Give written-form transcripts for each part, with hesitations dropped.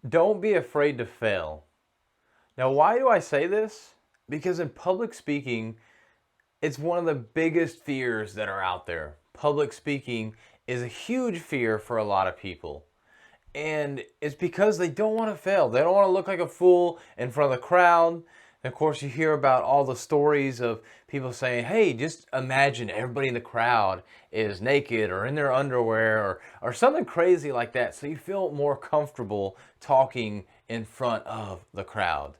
Don't be afraid to fail. Now, why do I say this? Because in public speaking, it's one of the biggest fears that are out there. Public speaking is a huge fear for a lot of people. And it's because they don't want to fail. They don't want to look like a fool in front of the crowd. And of course, you hear about all the stories of people saying, hey, just imagine everybody in the crowd is naked or in their underwear or something crazy like that. So you feel more comfortable talking in front of the crowd.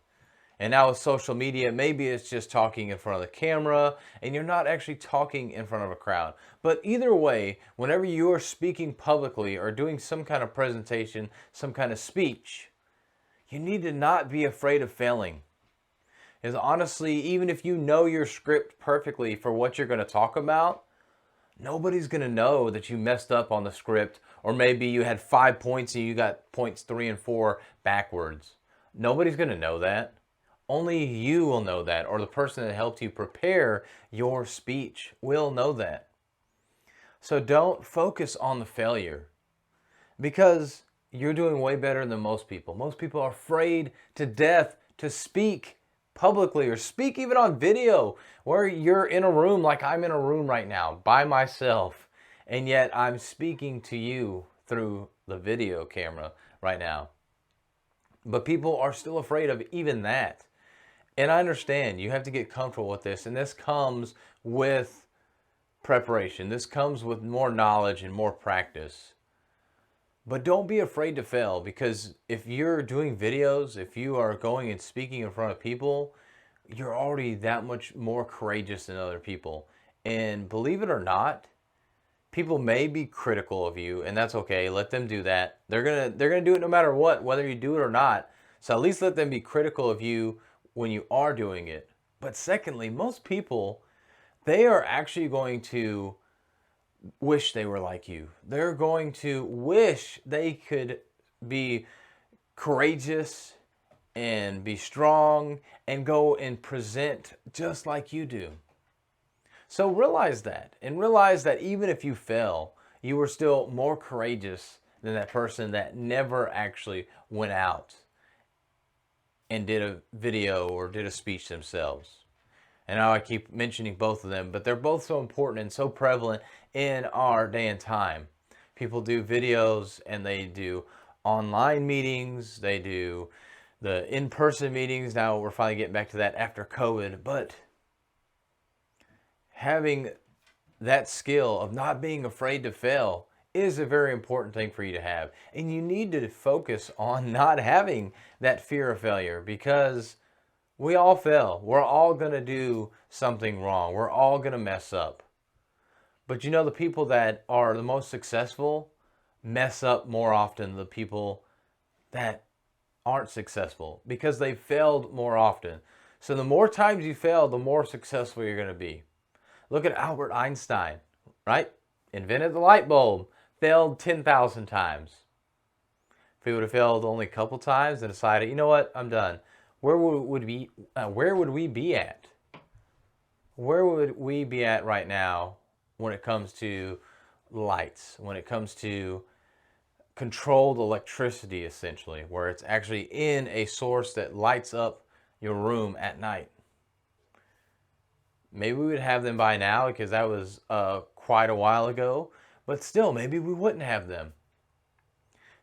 And now with social media, maybe it's just talking in front of the camera and you're not actually talking in front of a crowd. But either way, whenever you are speaking publicly or doing some kind of presentation, some kind of speech, you need to not be afraid of failing. Because honestly, even if you know your script perfectly for what you're going to talk about, nobody's going to know that you messed up on the script, or maybe you had 5 points and you got points 3 and 4 backwards. Nobody's going to know that. Only you will know that, or the person that helped you prepare your speech will know that. So don't focus on the failure because you're doing way better than most people. Most people are afraid to death to speak publicly or speak even on video where you're in a room like I'm in a room right now by myself, and yet I'm speaking to you through the video camera right now. But people are still afraid of even that. And I understand you have to get comfortable with this, and this comes with preparation. This comes with more knowledge and more practice. But don't be afraid to fail, because if you're doing videos, if you are going and speaking in front of people, you're already that much more courageous than other people. And believe it or not, people may be critical of you, and that's okay. Let them do that. They're gonna do it no matter what, whether you do it or not. So at least let them be critical of you when you are doing it. But secondly, most people, they are actually going to wish they were like you. They're going to wish they could be courageous and be strong and go and present just like you do. So realize that, and realize that even if you fail, you were still more courageous than that person that never actually went out and did a video or did a speech themselves. And now I keep mentioning both of them, but they're both so important and so prevalent in our day and time. People do videos and they do online meetings, they do the in-person meetings. Now we're finally getting back to that after COVID, but having that skill of not being afraid to fail is a very important thing for you to have. And you need to focus on not having that fear of failure, because we all fail. We're all going to do something wrong. We're all going to mess up. But you know, the people that are the most successful mess up more often than the people that aren't successful, because they failed more often. So the more times you fail, the more successful you're going to be. Look at Albert Einstein, right? Invented the light bulb, failed 10,000 times. If he would have failed only a couple times and decided, you know what, I'm done, where would we be at? Where would we be at right now when it comes to lights, when it comes to controlled electricity, essentially, where it's actually in a source that lights up your room at night? Maybe we would have them by now because that was quite a while ago, but still, maybe we wouldn't have them.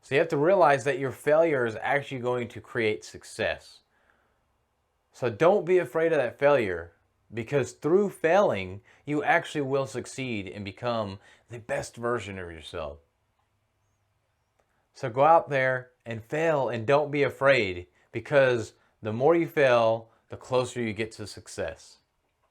So you have to realize that your failure is actually going to create success. So don't be afraid of that failure, because through failing, you actually will succeed and become the best version of yourself. So go out there and fail, and don't be afraid, because the more you fail, the closer you get to success.